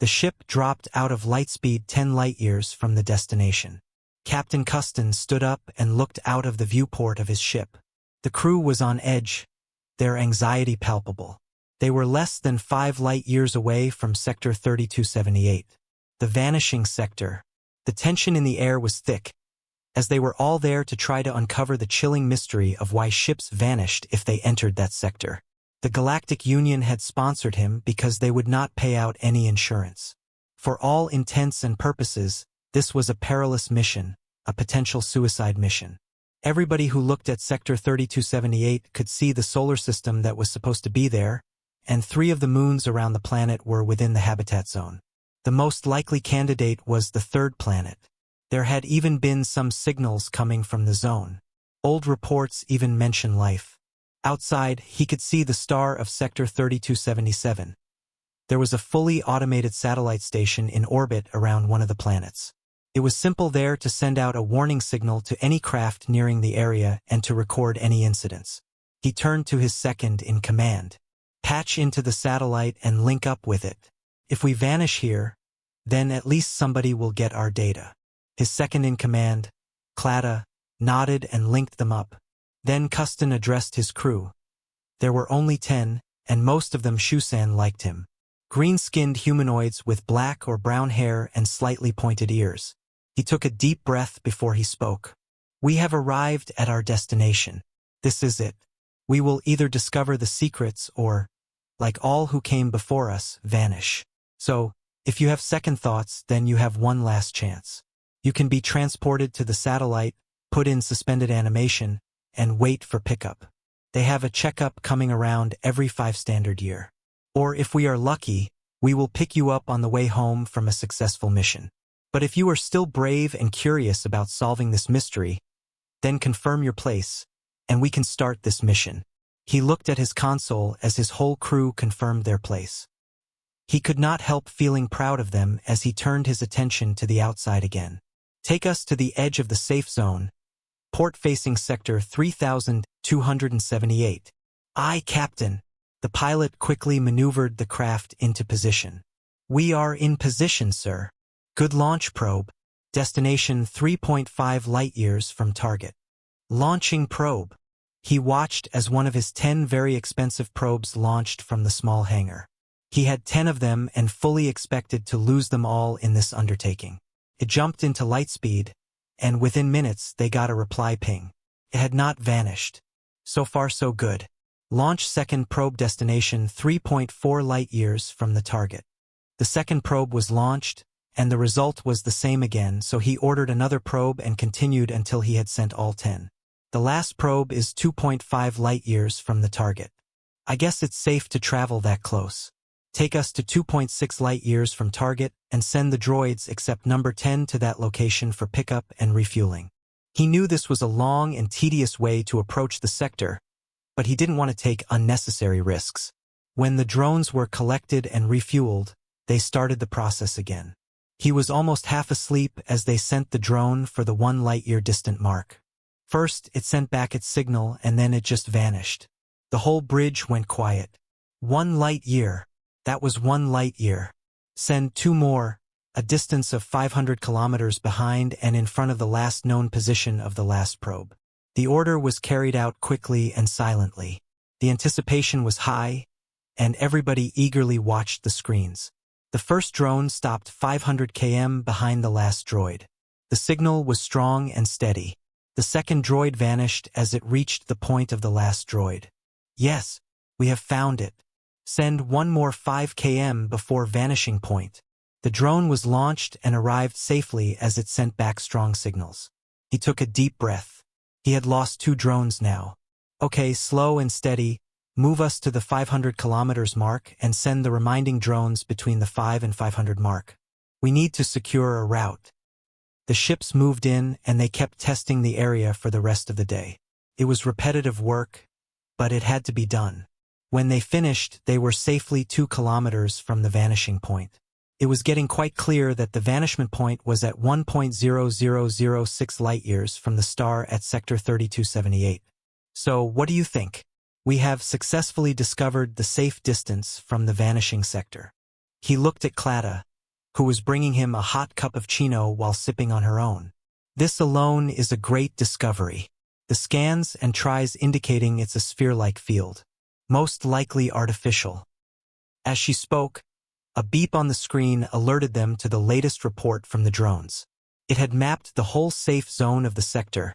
The ship dropped out of lightspeed 10 light-years from the destination. Captain Custon stood up and looked out of the viewport of his ship. The crew was on edge, their anxiety palpable. They were less than 5 light-years away from Sector 3278. The vanishing sector. The tension in the air was thick, as they were all there to try to uncover the chilling mystery of why ships vanished if they entered that sector. The Galactic Union had sponsored him because they would not pay out any insurance. For all intents and purposes, this was a perilous mission, a potential suicide mission. Everybody who looked at Sector 3278 could see the solar system that was supposed to be there, and 3 of the moons around the planet were within the habitat zone. The most likely candidate was the 3rd planet. There had even been some signals coming from the zone. Old reports even mention life. Outside, he could see the star of Sector 3277. There was a fully automated satellite station in orbit around one of the planets. It was simple there to send out a warning signal to any craft nearing the area and to record any incidents. He turned to his second-in-command. Patch into the satellite and link up with it. If we vanish here, then at least somebody will get our data. His second-in-command, Clada, nodded and linked them up. Then Custon addressed his crew. There were only 10, and most of them Shusan liked him. Green-skinned humanoids with black or brown hair and slightly pointed ears. He took a deep breath before he spoke. We have arrived at our destination. This is it. We will either discover the secrets or, like all who came before us, vanish. So, if you have second thoughts, then you have one last chance. You can be transported to the satellite, put in suspended animation, and wait for pickup. They have a checkup coming around every 5 standard year. Or if we are lucky, we will pick you up on the way home from a successful mission. But if you are still brave and curious about solving this mystery, then confirm your place, and we can start this mission. He looked at his console as his whole crew confirmed their place. He could not help feeling proud of them as he turned his attention to the outside again. Take us to the edge of the safe zone, port-facing Sector 3278. Aye, Captain. The pilot quickly maneuvered the craft into position. We are in position, sir. Good launch probe. Destination 3.5 light-years from target. Launching probe. He watched as one of his 10 very expensive probes launched from the small hangar. He had 10 of them and fully expected to lose them all in this undertaking. It jumped into lightspeed, and within minutes they got a reply ping. It had not vanished. So far so good. Launch second probe destination 3.4 light-years from the target. The second probe was launched, and the result was the same again, so he ordered another probe and continued until he had sent all 10. The last probe is 2.5 light-years from the target. I guess it's safe to travel that close. Take us to 2.6 light-years from target and send the droids except number 10 to that location for pickup and refueling. He knew this was a long and tedious way to approach the sector, but he didn't want to take unnecessary risks. When the drones were collected and refueled, they started the process again. He was almost half asleep as they sent the drone for the 1 light-year distant mark. First, it sent back its signal and then it just vanished. The whole bridge went quiet. 1 light-year. That was 1 light-year. Send 2 more, a distance of 500 kilometers behind and in front of the last known position of the last probe. The order was carried out quickly and silently. The anticipation was high, and everybody eagerly watched the screens. The first drone stopped 500 km behind the last droid. The signal was strong and steady. The second droid vanished as it reached the point of the last droid. Yes, we have found it. Send 1 more 5 km before vanishing point. The drone was launched and arrived safely as it sent back strong signals. He took a deep breath. He had lost 2 drones now. Okay, slow and steady. Move us to the 500 kilometers mark and send the remaining drones between the 5 and 500 mark. We need to secure a route. The ships moved in and they kept testing the area for the rest of the day. It was repetitive work, but it had to be done. When they finished, they were safely 2 kilometers from the vanishing point. It was getting quite clear that the vanishment point was at 1.0006 light-years from the star at Sector 3278. So, what do you think? We have successfully discovered the safe distance from the vanishing sector. He looked at Clada, who was bringing him a hot cup of chino while sipping on her own. This alone is a great discovery. The scans and tries indicating it's a sphere-like field. Most likely artificial. As she spoke, a beep on the screen alerted them to the latest report from the drones. It had mapped the whole safe zone of the sector,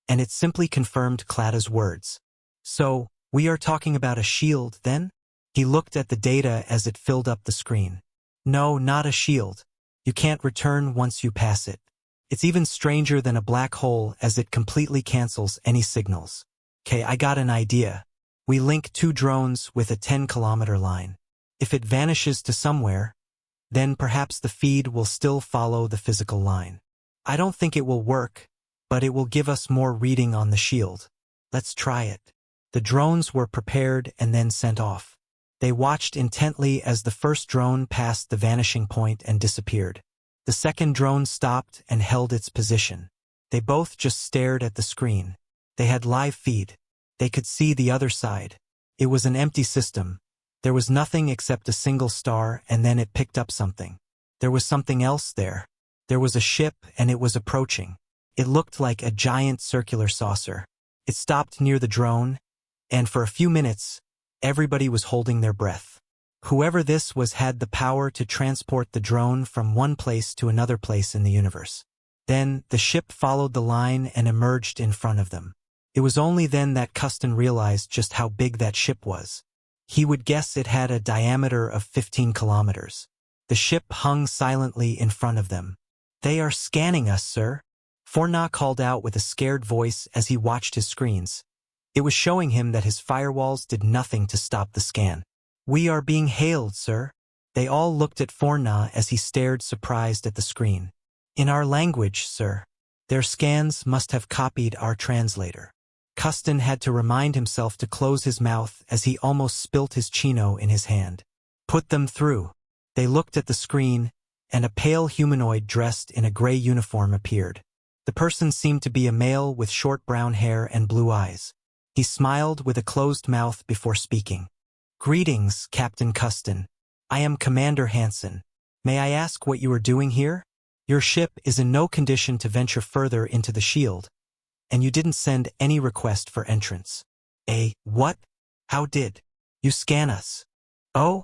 and it simply confirmed Clada's words. So, we are talking about a shield, then? He looked at the data as it filled up the screen. No, not a shield. You can't return once you pass it. It's even stranger than a black hole as it completely cancels any signals. Okay, I got an idea. We link 2 drones with a 10-kilometer line. If it vanishes to somewhere, then perhaps the feed will still follow the physical line. I don't think it will work, but it will give us more reading on the shield. Let's try it. The drones were prepared and then sent off. They watched intently as the first drone passed the vanishing point and disappeared. The second drone stopped and held its position. They both just stared at the screen. They had live feed. They could see the other side. It was an empty system. There was nothing except a single star, and then it picked up something. There was something else there. There was a ship, and it was approaching. It looked like a giant circular saucer. It stopped near the drone, and for a few minutes, everybody was holding their breath. Whoever this was had the power to transport the drone from one place to another place in the universe. Then, the ship followed the line and emerged in front of them. It was only then that Custon realized just how big that ship was. He would guess it had a diameter of 15 kilometers. The ship hung silently in front of them. They are scanning us, sir. Forna called out with a scared voice as he watched his screens. It was showing him that his firewalls did nothing to stop the scan. We are being hailed, sir. They all looked at Forna as he stared surprised at the screen. In our language, sir. Their scans must have copied our translator. Custon had to remind himself to close his mouth as he almost spilt his chino in his hand. Put them through. They looked at the screen, and a pale humanoid dressed in a gray uniform appeared. The person seemed to be a male with short brown hair and blue eyes. He smiled with a closed mouth before speaking. Greetings, Captain Custon. I am Commander Hansen. May I ask what you are doing here? Your ship is in no condition to venture further into the shield, and you didn't send any request for entrance. What? How did you scan us? Oh?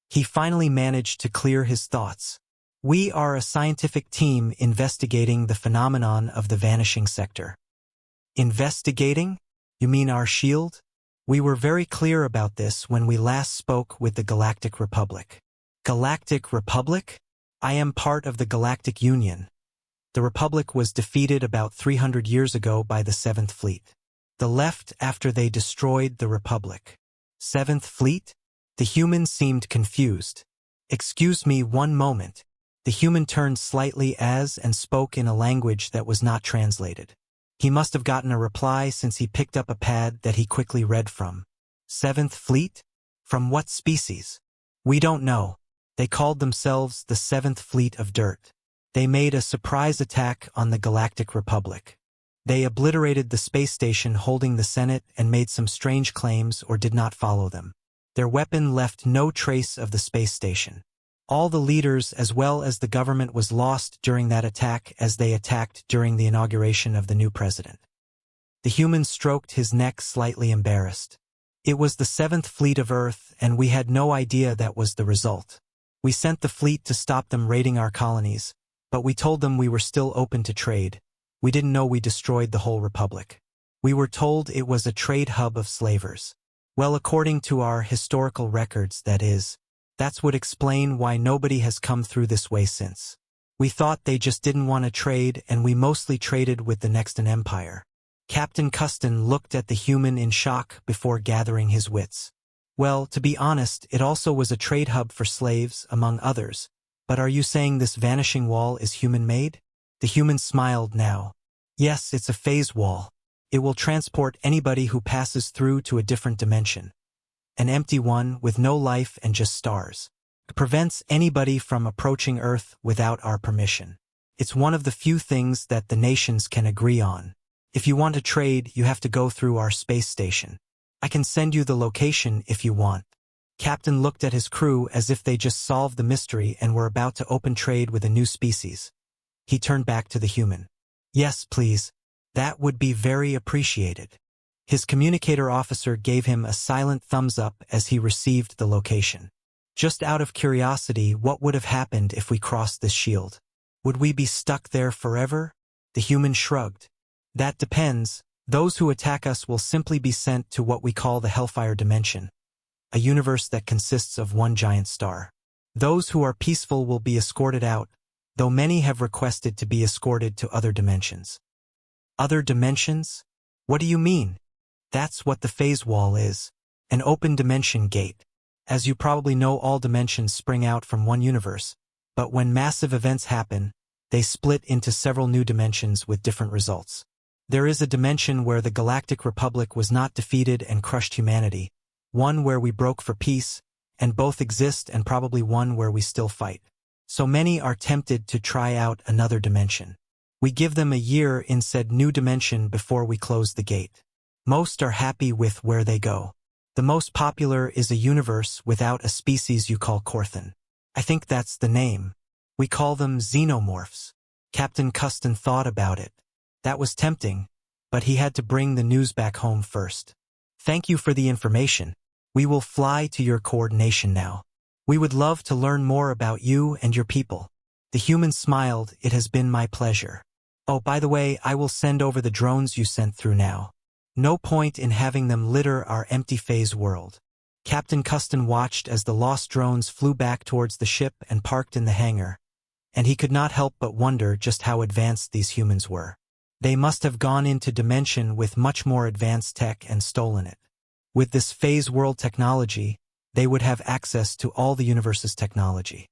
He finally managed to clear his thoughts. We are a scientific team investigating the phenomenon of the vanishing sector. Investigating? You mean our shield? We were very clear about this when we last spoke with the Galactic Republic. Galactic Republic? I am part of the Galactic Union. The Republic was defeated about 300 years ago by the 7th Fleet. The left after they destroyed the Republic. 7th Fleet? The human seemed confused. Excuse me one moment. The human turned slightly and spoke in a language that was not translated. He must have gotten a reply since he picked up a pad that he quickly read from. 7th Fleet? From what species? We don't know. They called themselves the 7th Fleet of Dirt. They made a surprise attack on the Galactic Republic. They obliterated the space station holding the Senate and made some strange claims or did not follow them. Their weapon left no trace of the space station. All the leaders as well as the government was lost during that attack as they attacked during the inauguration of the new president. The human stroked his neck slightly embarrassed. It was the 7th Fleet of Earth and we had no idea that was the result. We sent the fleet to stop them raiding our colonies, but we told them we were still open to trade. We didn't know we destroyed the whole republic. We were told it was a trade hub of slavers. Well, according to our historical records, that is. That's would explain why nobody has come through this way since. We thought they just didn't want to trade and we mostly traded with the next empire. Captain Custon looked at the human in shock before gathering his wits. Well, to be honest, it also was a trade hub for slaves, among others. But are you saying this vanishing wall is human-made? The human smiled now. Yes, it's a phase wall. It will transport anybody who passes through to a different dimension. An empty one with no life and just stars. It prevents anybody from approaching Earth without our permission. It's one of the few things that the nations can agree on. If you want to trade, you have to go through our space station. I can send you the location if you want. Captain looked at his crew as if they just solved the mystery and were about to open trade with a new species. He turned back to the human. Yes, please. That would be very appreciated. His communicator officer gave him a silent thumbs up as he received the location. Just out of curiosity, what would have happened if we crossed this shield? Would we be stuck there forever? The human shrugged. That depends. Those who attack us will simply be sent to what we call the Hellfire dimension, a universe that consists of one giant star. Those who are peaceful will be escorted out, though many have requested to be escorted to other dimensions. Other dimensions? What do you mean? That's what the phase wall is, an open dimension gate. As you probably know, all dimensions spring out from one universe, but when massive events happen, they split into several new dimensions with different results. There is a dimension where the Galactic Republic was not defeated and crushed humanity, one where we broke for peace, and both exist, and probably one where we still fight. So many are tempted to try out another dimension. We give them a year in said new dimension before we close the gate. Most are happy with where they go. The most popular is a universe without a species you call Korthan. I think that's the name. We call them xenomorphs. Captain Custon thought about it. That was tempting, but he had to bring the news back home first. Thank you for the information. We will fly to your coordination now. We would love to learn more about you and your people. The human smiled. It has been my pleasure. Oh, by the way, I will send over the drones you sent through now. No point in having them litter our empty phase world. Captain Custon watched as the lost drones flew back towards the ship and parked in the hangar, and he could not help but wonder just how advanced these humans were. They must have gone into dimension with much more advanced tech and stolen it. With this phase world technology, they would have access to all the universe's technology.